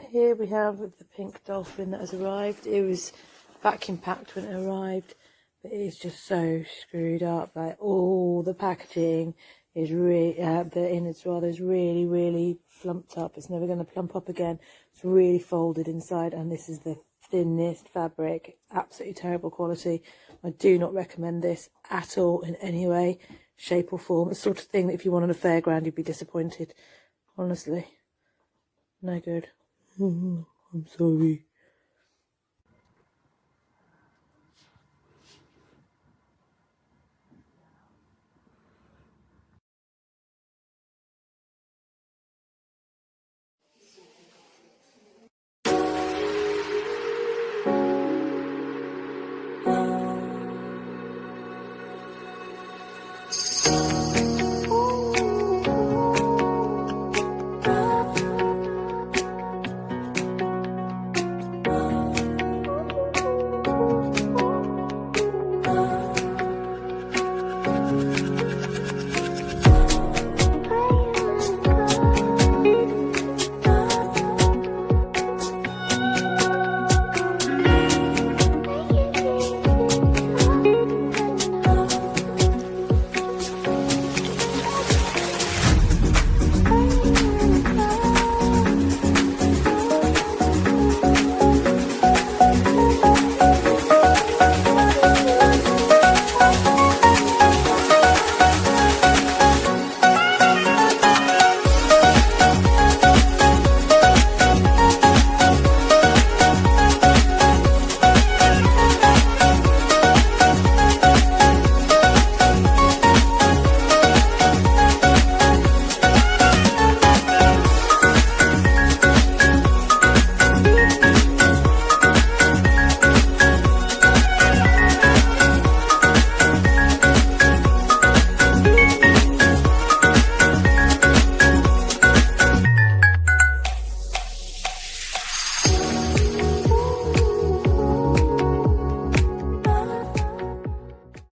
here we have the pink dolphin that has arrived. It was vacuum packed when it arrived, but it's just so screwed up. Like all the packaging is really, the innards rather, is really, really flumped up. It's never going to plump up again. It's really folded inside, and this is the thinnest fabric. Absolutely terrible quality. I do not recommend this at all in any way, shape or form. It's the sort of thing that if you won on a fairground, you'd be disappointed. Honestly, no good. I'm sorry.